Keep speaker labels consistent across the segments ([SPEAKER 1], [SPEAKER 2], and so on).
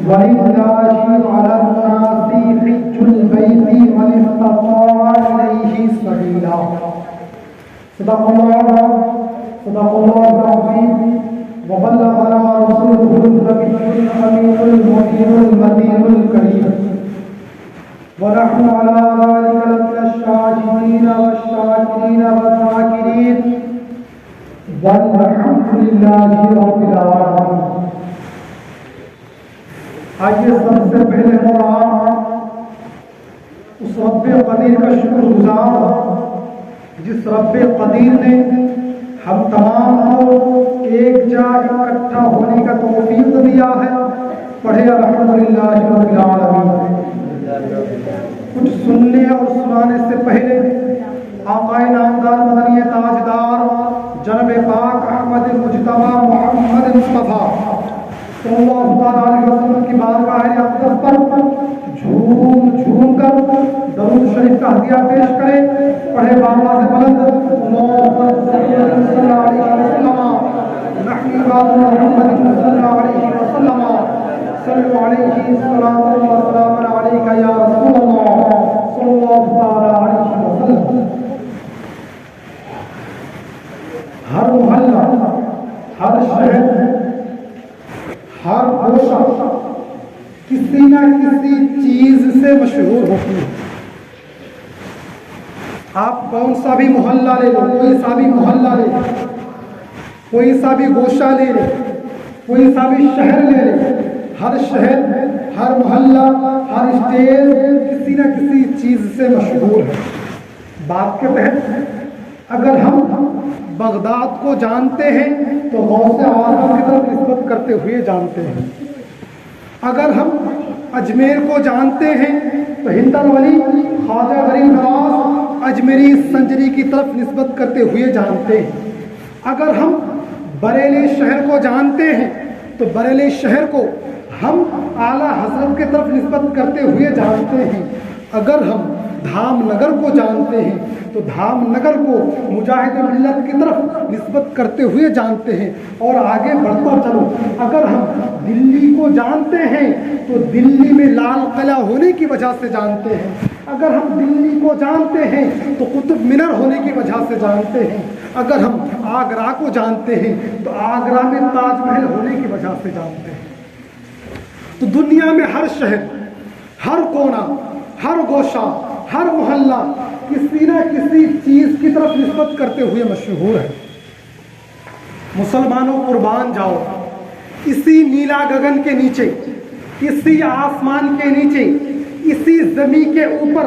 [SPEAKER 1] وَلِلَّهِ عَلَى النَّاسِ حِجُّ الْبَيْتِ مَنِ اسْتَطَاعَ إِلَيْهِ سَبِيلًا. صدق اللہ العظیم وبلغنا رسوله النبي الأمين المبين المتين الكريم ونحن على ذلك لمن الشاهدين والشاكرين والذاكرين والحمد لله رب العالمين. آئیے سب سے پہلے اس رب قدیر کا شکر گزار جس رب قدیر نے ہم تمام کو ایک جا اکٹھا ہونے کا توفیق دیا ہے. پڑھے الحمدللہ رب العالمین. کچھ سننے اور سنانے سے پہلے آقا نامدار مدنی تاجدار جناب پاک احمد مجتبی محمد مصطفیٰ صلی اللہ علیہ وسلم کی بارگاہ اقدس پر جھوم کر درود شریف کا ہدیہ پیش کرے. پڑھے بابا سے بلند محمد صلی اللہ علیہ وسلم نحن عباد محمد صلی اللہ علیہ وسلم صلو علیہ الصلاۃ والسلام علیک یا رسول اللہ صلی اللہ علیہ وسلم. ہر محلہ، ہر شہر، ہر گوشہ کسی نہ کسی چیز سے مشہور ہوتی ہے. آپ کون سا بھی محلہ لے لو، کوئی سا بھی محلہ لے لو، کوئی سا بھی گوشہ لے لو، کوئی سا بھی شہر لے لو، ہر شہر، ہر محلہ، ہر اسٹیٹ کسی نہ کسی چیز سے مشہور ہے. بات کے تحت اگر ہم بغداد کو جانتے ہیں تو غوث اعظم کی طرف نسبت کرتے ہوئے جانتے ہیں. اگر ہم اجمیر کو جانتے ہیں تو ہندن ولی خواجہ غریب نواز اجمیری سنجری کی طرف نسبت کرتے ہوئے جانتے ہیں. اگر ہم بریلی شہر کو جانتے ہیں تو بریلی شہر کو ہم اعلیٰ حضرت کی طرف نسبت کرتے ہوئے جانتے ہیں. اگر ہم دھام نگر کو جانتے ہیں تو دھام نگر کو مجاہد ملت کی طرف نسبت کرتے ہوئے جانتے ہیں. اور آگے بڑھتا چلو، اگر ہم دلی کو جانتے ہیں تو دلی میں لال قلعہ ہونے کی وجہ سے جانتے ہیں. اگر ہم دلی کو جانتے ہیں تو قطب مینار ہونے کی وجہ سے جانتے ہیں. اگر ہم آگرہ کو جانتے ہیں تو آگرہ میں تاج محل ہونے کی وجہ سے جانتے ہیں. تو دنیا میں ہر شہر، ہر کونا، ہر گوشہ، ہر محلہ کسی نہ کسی چیز کی طرف نسبت کرتے ہوئے مشہور ہے. مسلمانوں قربان جاؤ، اسی نیلا گگن کے نیچے، اسی آسمان کے نیچے، اسی زمین کے اوپر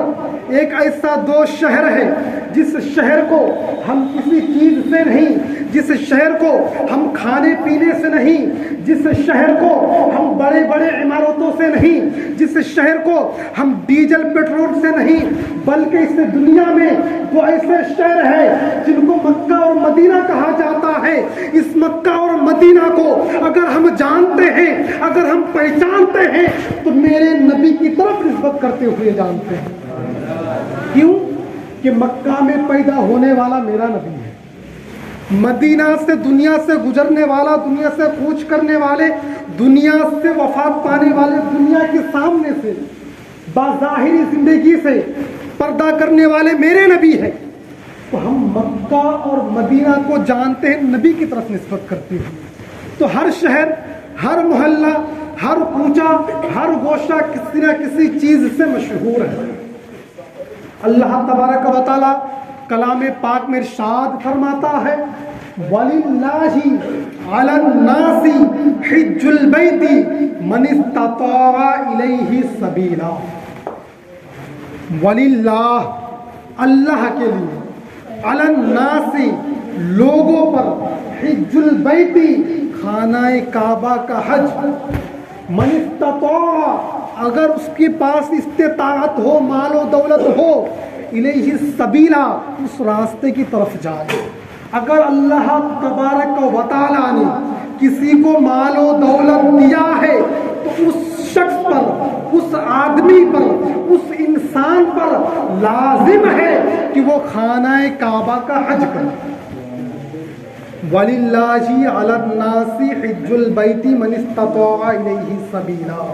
[SPEAKER 1] ایک ایسا دوست شہر ہے جس شہر کو ہم کسی چیز سے نہیں، جس شہر کو ہم کھانے پینے سے نہیں، جس شہر کو ہم بڑے بڑے عمارتوں سے نہیں، جس شہر کو ہم ڈیزل پیٹرول سے نہیں، بلکہ اس دنیا میں وہ ایسے شہر ہیں جن کو مکہ اور مدینہ کہا جاتا ہے. اس مکہ اور مدینہ کو اگر ہم جانتے ہیں، اگر ہم پہچانتے ہیں تو میرے نبی کی طرف نسبت کرتے ہوئے جانتے ہیں. کیوں کہ مکہ میں پیدا ہونے والا میرا نبی ہے. مدینہ سے دنیا سے گزرنے والا، دنیا سے کوچ کرنے والے، دنیا سے وفات پانے والے، دنیا کے سامنے سے بظاہری زندگی سے پردہ کرنے والے میرے نبی ہیں. تو ہم مکہ اور مدینہ کو جانتے ہیں، نبی کی طرف نسبت کرتے ہیں. تو ہر شہر، ہر محلہ، ہر کوچہ، ہر گوشہ کسی نہ کسی چیز سے مشہور ہے. اللہ تبارک و تعالی کلام پاک میں ارشاد فرماتا ہے وَلِلَّهِ عَلَى النَّاسِ حِجُّ الْبَيْتِ مَنِ اسْتَطَاعَ إِلَيْهِ سَبِيلًا. وَلِلَّهِ اللہ کے لیے، عَلَى النَّاسِ لوگوں پر، حِجُّ الْبَيْتِ خانہ کعبہ کا حج، من استطاع اگر اس کے پاس استطاعت ہو، مال و دولت ہو، الیہ السبیلا اس راستے کی طرف جائے. اگر اللہ تبارک و تعالی نے کسی کو مال و دولت دیا ہے تو اس شخص پر، اس آدمی پر، اس انسان پر لازم ہے کہ وہ خانہ کعبہ کا حج کرے. وَلِلَّهِ عَلَى النَّاسِ حِجُّ الْبَيْتِ مَنِ اسْتَطَاعَ إِلَيْهِ سَبِيلًا.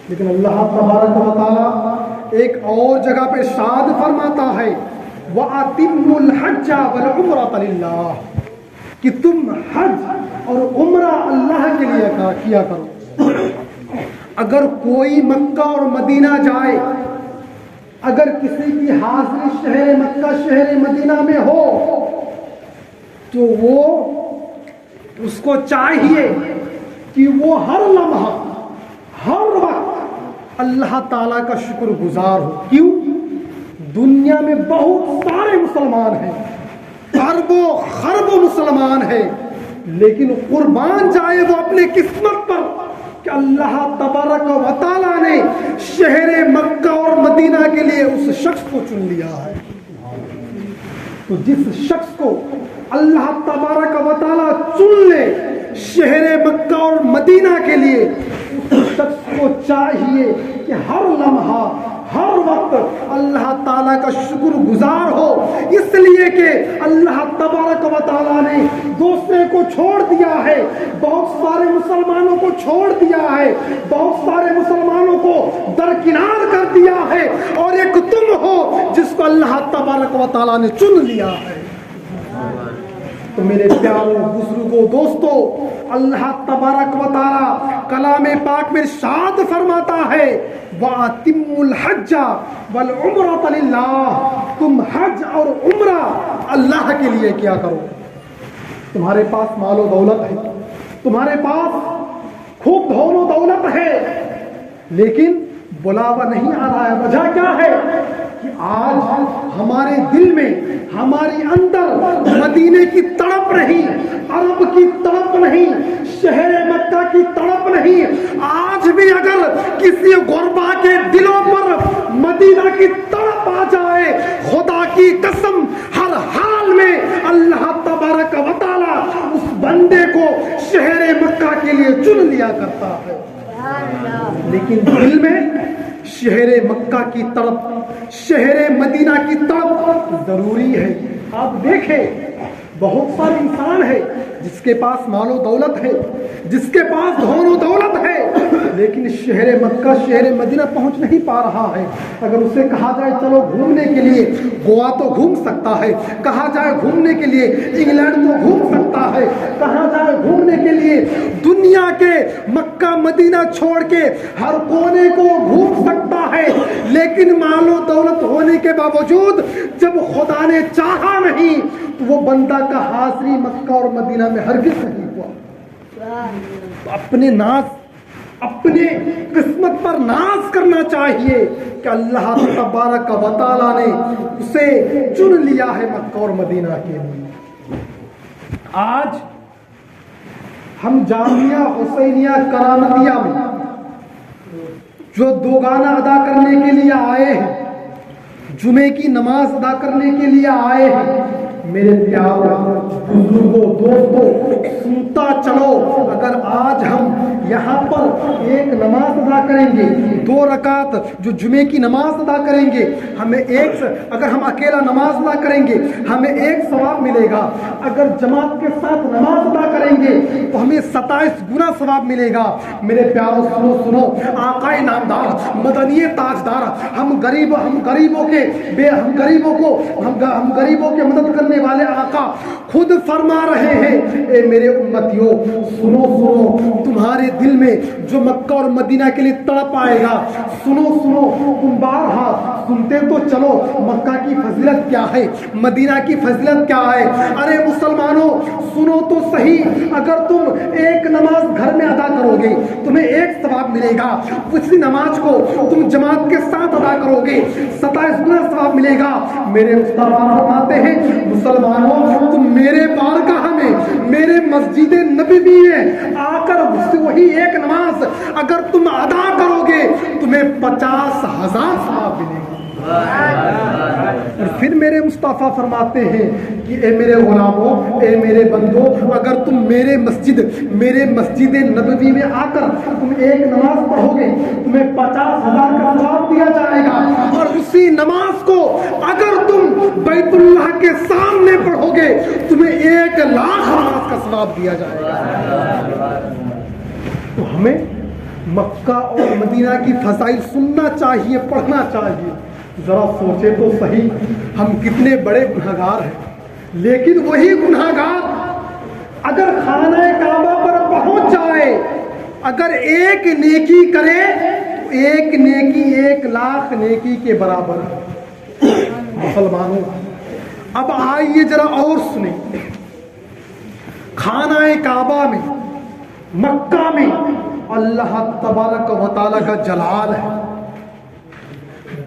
[SPEAKER 1] لیکن اللہ تبارک و تعالیٰ ایک اور جگہ پہ ارشاد فرماتا ہے وَأَتِمُّ الْحَجَّ وَالْعُمْرَةَ لِلَّهِ کہ تم حج اور عمرہ اللہ کے لیے کیا کرو. اگر کوئی مکہ اور مدینہ جائے، اگر کسی کی حاضری شہر مکہ شہر مدینہ میں ہو تو وہ اس کو چاہیے کہ وہ ہر لمحہ ہر وقت اللہ تعالیٰ کا شکر گزار ہو. کیوں؟ دنیا میں بہت سارے مسلمان ہیں، اربوں خربوں مسلمان ہیں، لیکن قربان جائے وہ اپنے قسمت پر کہ اللہ تبارک و تعالیٰ نے شہر مکہ اور مدینہ کے لیے اس شخص کو چن لیا ہے. تو جس شخص کو اللہ تبارک و تعالیٰ چن لے شہر مکہ اور مدینہ کے لیے، اس شخص کو چاہیے کہ ہر لمحہ ہر وقت اللہ تعالیٰ کا شکر گزار ہو، اس لیے کہ اللہ تبارک و تعالیٰ نے دوسرے کو چھوڑ دیا ہے، بہت سارے مسلمانوں کو چھوڑ دیا ہے، بہت سارے مسلمانوں کو درکنار کر دیا ہے، اور ایک تم ہو جس کو اللہ تبارک و تعالیٰ نے چن لیا ہے. تو میرے پیاروں بزرگوں دوستوں، اللہ تبارک و تعالیٰ کلام پاک میں ارشاد فرماتا ہے وَأَتِمُّ الْحَجَّ وَالْعُمْرَةَ لِلَّهِ، تم حج اور عمرہ اللہ کے لیے کیا کرو. تمہارے پاس مال و دولت ہے، تمہارے پاس خوب دھن و دولت ہے، لیکن بلاوا نہیں آ رہا ہے. وجہ کیا ہے کہ آج ہمارے دل میں، ہمارے اندر مدینے کی تڑپ نہیں، عرب کی تڑپ نہیں، شہر مکہ کی تڑپ نہیں. آج بھی اگر کسی غربا کے دلوں پر مدینہ کی تڑپ آ جائے، خدا کی قسم ہر حال میں اللہ تبارک و تعالیٰ اس بندے کو شہر مکہ کے لیے چن لیا کرتا ہے. لیکن دل میں شہر مکہ کی طرف، شہر مدینہ کی طرف ضروری ہے. آپ دیکھیں بہت سارے انسان ہے جس کے پاس مال و دولت ہے، جس کے پاس دھن و دولت ہے، لیکن شہر مکہ شہر مدینہ پہنچ نہیں پا رہا ہے. اگر اسے کہا جائے چلو گھومنے کے لیے، گوا تو گھوم سکتا ہے، کہا جائے گھومنے کے لیے انگلینڈ تو گھوم سکتا ہے، کہا جائے گھومنے کے لیے دنیا کے مکہ مدینہ چھوڑ کے ہر کونے کو گھوم سکتا ہے، لیکن مال و دولت ہونے کے باوجود جب خدا نے چاہا نہیں تو وہ بندہ کا حاضری مکہ اور مدینہ میں ہرگز نہیں ہوا. اپنے ناز، اپنے قسمت پر ناز کرنا چاہیے کہ اللہ تبارک و تعالیٰ نے اسے چن لیا ہے مکہ اور مدینہ کے لیے. آج ہم جامعہ حسینیہ کرامتیہ میں جو دو گانا ادا کرنے کے لیے آئے ہیں، جمعے کی نماز ادا کرنے کے لیے آئے ہیں، میرے پیاروں بزرگوں دوستوں سنتا چلو، اگر آج ہم یہاں پر ایک نماز ادا کریں گے، 2 رکعت جو جمعے کی نماز ادا کریں گے، ہمیں اگر ہم اکیلا نماز ادا کریں گے ہمیں 1 ثواب ملے گا. اگر جماعت کے ساتھ نماز ادا کریں گے تو ہمیں 27 گنا ثواب ملے گا. میرے پیاروں سنو، آقائے نامدار، مدنی تاجدار، ہم غریبوں کے مدد کرنے والے آقا خود فرما رہے ہیں اے میرے امتیوں سنو، تمہارے دل میں جو مکہ اور مدینہ کے لیے تڑپ آئے گا، سنو تم بارہا سنتے تو چلو مکہ کی فضیلت کیا ہے، مدینہ کی فضیلت کیا ہے. ارے مسلمانوں سنو تو صحیح، اگر تم ایک نماز گھر میں ادا کرو گے تمہیں 1 ثواب ملے گا، اسی نماز کو تم جماعت کے ساتھ ادا کرو گے 27 گنا ثواب ملے گا. میرے مصطفیٰ فرماتے ہیں مسلمانوں تم میرے بارگاہ میں، میرے مسجد نبوی میں آ کر وہی 1 نماز اگر تم ادا کرو گے تمہیں 50,000 ثواب ملے گا. اور پھر میرے مصطفیٰ فرماتے ہیں کہ اے میرے غلاموں، اے میرے بندوں، اگر تم میرے مسجد نبوی میں آ کر تم 1 نماز پڑھو گے تمہیں 50,000 کا ثواب دیا جائے گا. اور اسی نماز کو اگر تم بیت اللہ کے سامنے پڑھو گے تمہیں 1,00,000 ثواب دیا جائے گا۔ تو ہمیں مکہ اور مدینہ کی فضائل سننا چاہیے، پڑھنا چاہیے۔ ذرا سوچے تو صحیح، ہم کتنے بڑے گنہگار ہیں، لیکن وہی گنہگار اگر خانہ کعبہ پر پہنچ جائے، اگر ایک نیکی کرے تو ایک نیکی 1,00,000 نیکی کے برابر ہے۔ مسلمانوں اب آئیے ذرا اور سنیں، خانہ کعبہ میں مکہ میں اللہ تبارک و تعالیٰ کا جلال ہے،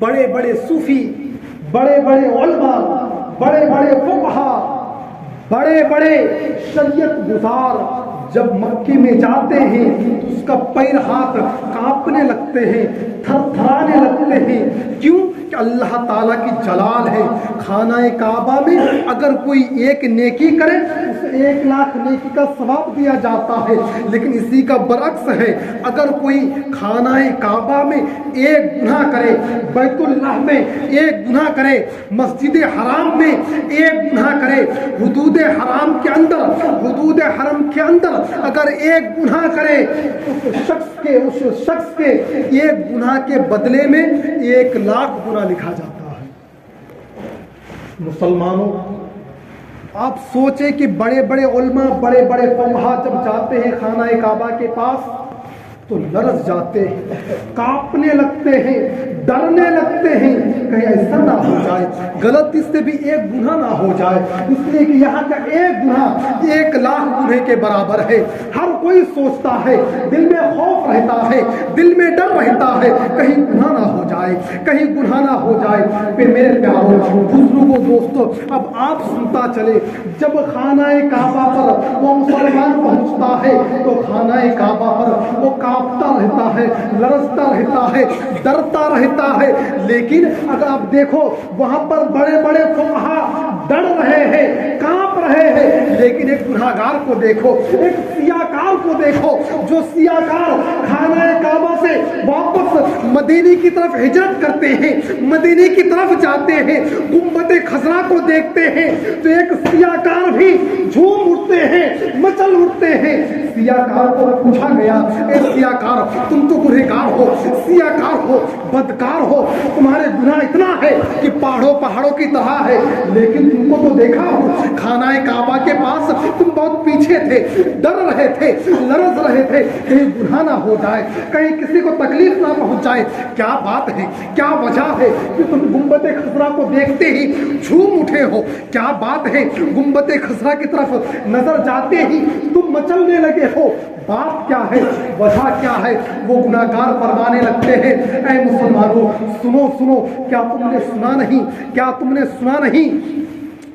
[SPEAKER 1] بڑے بڑے صوفی، بڑے بڑے علماء، بڑے بڑے فقہا، بڑے بڑے شریعت گزار جب مکے میں جاتے ہیں تو اس کا پیر ہاتھ کانپنے لگتے ہیں، تھر تھرانے لگتے ہیں۔ کیوں؟ کہ اللہ تعالیٰ کی جلال ہے۔ خانہ کعبہ میں اگر کوئی ایک نیکی کرے اسے 1,00,000 نیکی کا ثواب دیا جاتا ہے، لیکن اسی کا برعکس ہے، اگر کوئی خانہ کعبہ میں ایک گناہ کرے، بیت اللہ میں ایک گناہ کرے، مسجد حرام میں ایک گناہ کرے، حدود حرام کے اندر، حدود حرم کے اندر اگر ایک گناہ کرے، اس شخص کے ایک گناہ کے بدلے میں 1,00,000 گناہ لکھا جاتا ہے۔ مسلمانوں آپ سوچیں کہ بڑے بڑے علماء، بڑے بڑے فقہا جب جاتے ہیں خانہ کعبہ کے پاس تو لرز جاتے ہیں، کانپنے لگتے ہیں، ڈرنے لگتے ہیں کہیں ایسا نہ ہو جائے، غلطی سے بھی ایک گناہ نہ ہو جائے، اس لیے کہ یہاں کا ایک گناہ 1,00,000 گناہ کے برابر ہے۔ ہر کوئی سوچتا ہے، دل میں خوف رہتا ہے، دل میں ڈر رہتا ہے کہیں گناہ نہ ہو جائے، کہیں گناہ نہ ہو جائے۔ پھر میرے پیاروں بزرگوں دوستوں اب آپ سنتا چلے، جب خانہ کعبہ پر وہ مسلمان پہنچتا ہے تو خانہ کعبہ پر وہ کانپتا رہتا ہے، لرزتا رہتا ہے، ڈرتا رہتا ہے، لیکن اگر آپ دیکھو وہاں پر بڑے بڑے فقہا ڈر رہے ہیں، کانپ رہے ہیں، لیکن ایک گنہگار کو دیکھو، ایک سیاہکار کو دیکھو، جو سیاہکار خانہ کعبہ سے واپس مدینے کی طرف ہجرت کرتے ہیں، مدینے کی طرف جاتے ہیں، گنبد خضرا کو دیکھتے ہیں تو ایک سیاہکار بھی جھوم اٹھتے ہیں، مچل اٹھتے ہیں۔ سیاہکار کو پوچھا گیا، اے سیاہکار تم تو گنہگار ہو، سیاہکار ہو، بدکار ہو، تمہارے گناہ اتنا ہے کہ پہاڑوں کی طرح ہے، لیکن تم کو تو دیکھا ہو خانہ کعبہ کے پاس تم بہت پیچھے تھے، ڈر رہے تھے، لرز رہے تھے کہیں گناہ نہ ہو جائے، کہیں کسی کو تکلیف نہ پہنچ جائے۔ کیا بات ہے، کیا وجہ ہے کہ تم گنبد خضرا کو دیکھتے ہی جھوم اٹھے ہو؟ کیا بات ہے گنبد خضرا کی طرف نظر جاتے ہی تم مچلنے لگے ہو؟ بات کیا ہے، وجہ کیا ہے؟ وہ گناہگار فرمانے لگتے ہیں، اے مسلمانوں سنو سنو، کیا تم نے سنا نہیں، کیا تم نے سنا نہیں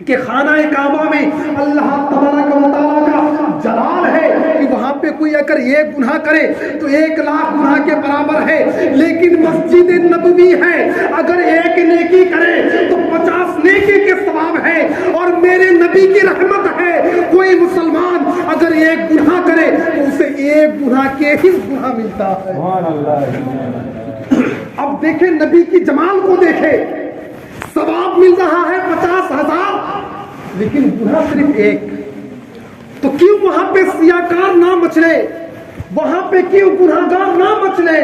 [SPEAKER 1] کہ خانہ کعبہ میں اللہ تبارک و تعالیٰ کا جلال ہے کہ وہاں پہ کوئی اگر ایک گناہ کرے تو 1,00,000 گناہ کے برابر ہے، لیکن مسجد نبوی ہے اگر ایک نیکی کرے تو 50 نیکی کے ثواب ہے، اور میرے نبی کی رحمت ہے، کوئی مسلمان اگر ایک گناہ کرے تو اسے ایک گناہ کے ہی گناہ ملتا ہے۔ اب دیکھیں نبی کی جمال کو دیکھیں، ثواب مل رہا ہے 50,000 لیکن گناہ صرف ایک۔ تو کیوں وہاں پہ سیاہکار نہ مچلے، وہاں پہ کیوں گناہگار نہ مچلے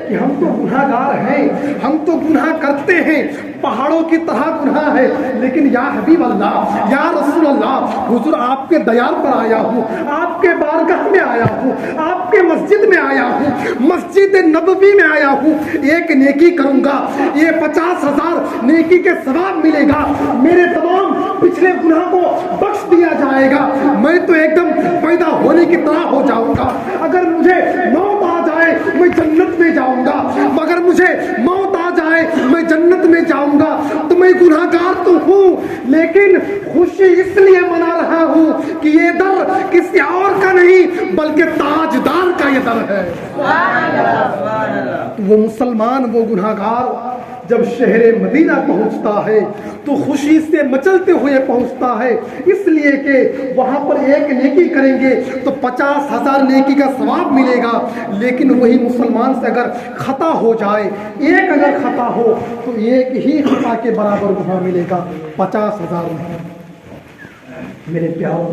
[SPEAKER 1] کہ ہم تو گناہگار ہیں، ہم تو گناہ کرتے ہیں، پہاڑوں کی طرح گناہ ہے، لیکن یا حبیب اللہ، یا رسول اللہ، حضور آپ کے دیار پر آیا ہوں، آپ کے بارگاہ میں آیا ہوں، آپ کے مسجد میں آیا ہوں، مسجد نبوی میں آیا ہوں، ایک نیکی کروں گا یہ 50,000 نیکی کے ثواب ملے گا، میرے تمام پچھلے گناہ کو بخش دیا جائے گا، میں تو ایک دم پیدا ہونے کی طرح ہو جاؤں گا۔ اگر مجھے موت آ جائے میں جنت میں جاؤں گا، مگر مجھے موت آ جائے میں جنت میں جاؤں گا۔ تو میں گناہگار تو ہوں لیکن خوشی اس لیے منا رہا ہوں کہ یہ در کسی اور کا نہیں بلکہ تاجدار کا یہ در ہے۔ وہ مسلمان، وہ گناہگار جب شہر مدینہ پہنچتا ہے تو خوشی سے مچلتے ہوئے پہنچتا ہے، اس لیے کہ وہاں پر ایک نیکی کریں گے تو 50,000 نیکی کا ثواب ملے گا، لیکن وہی مسلمان سے اگر خطا ہو جائے، ایک اگر خطا ہو تو ایک ہی خطا کے برابر گناہ ملے گا، 50,000 نہیں۔ میرے پیاروں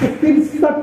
[SPEAKER 1] 63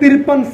[SPEAKER 1] 53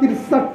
[SPEAKER 1] 63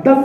[SPEAKER 1] 10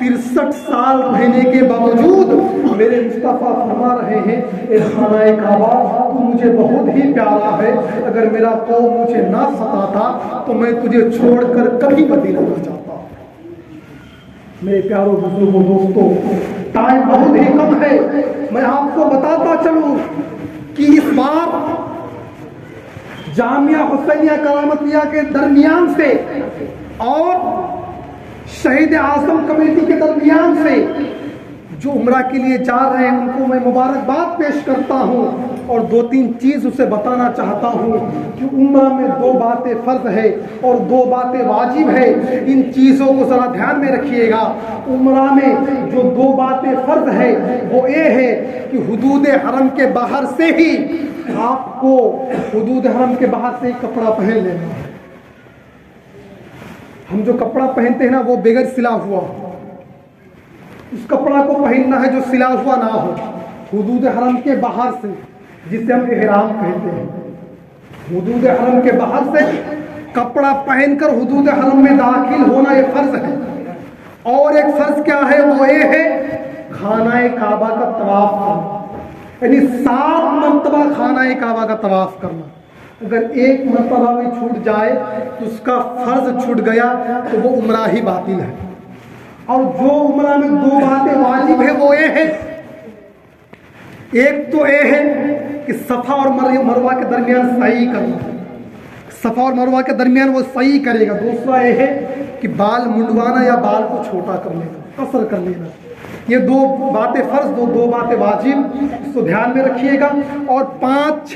[SPEAKER 1] 63 سال رہنے کے باوجود میرے مصطفیٰ فرما رہے ہیں اے خانہ کعبہ تو مجھے بہت ہی پیارا ہے، اگر میرا قوم مجھے نہ ستاتا تو میں تجھے چھوڑ کر کبھی مدینہ نہ جاتا۔ میرے پیاروں بزرگوں دوستوں، ٹائم بہت ہی کم ہے، میں آپ کو بتاتا چلوں کہ اس بار جامعہ حسینیہ کرامتیہ کے درمیان سے اور شہید اعظم کمیٹی کے درمیان سے جو عمرہ کے لیے جا رہے ہیں ان کو میں مبارکباد پیش کرتا ہوں، اور 2-3 چیز اسے بتانا چاہتا ہوں کہ عمرہ میں 2 باتیں فرض ہے اور 2 باتیں واجب ہے۔ ان چیزوں کو ذرا دھیان میں رکھیے گا۔ عمرہ میں جو 2 باتیں فرض ہے وہ یہ ہے کہ حدود حرم کے باہر سے ہی آپ کو حدود حرم کے باہر سے ہی کپڑا پہن لینا ہے۔ ہم جو کپڑا پہنتے ہیں نا وہ بغیر سلا ہوا، اس کپڑا کو پہننا ہے جو سلا ہوا نہ ہو، حدود حرم کے باہر سے، جسے ہم احرام کہتے ہیں۔ حدود حرم کے باہر سے کپڑا پہن کر حدود حرم میں داخل ہونا یہ فرض ہے۔ اور ایک فرض کیا ہے وہ یہ ہے خانہ کعبہ کا طواف کرنا، یعنی 7 مرتبہ خانہ کعبہ کا طواف کرنا۔ اگر 1 مرتبہ بھی چھوٹ جائے تو اس کا فرض چھوٹ گیا تو وہ عمرہ ہی باطل ہے۔ اور جو عمرہ میں 2 باتیں واجب ہے وہ یہ ہے، ایک تو یہ ہے کہ صفا اور مروہ کے درمیان سعی کرنا، صفا اور مروہ کے درمیان وہ سعی کرے گا۔ دوسرا یہ ہے کہ بال منڈوانا یا بال کو چھوٹا کر لینا، قصر کر لینا۔ یہ 2 باتیں فرض، 2 باتیں واجب، اس کو دھیان میں رکھیے گا۔ اور 5-6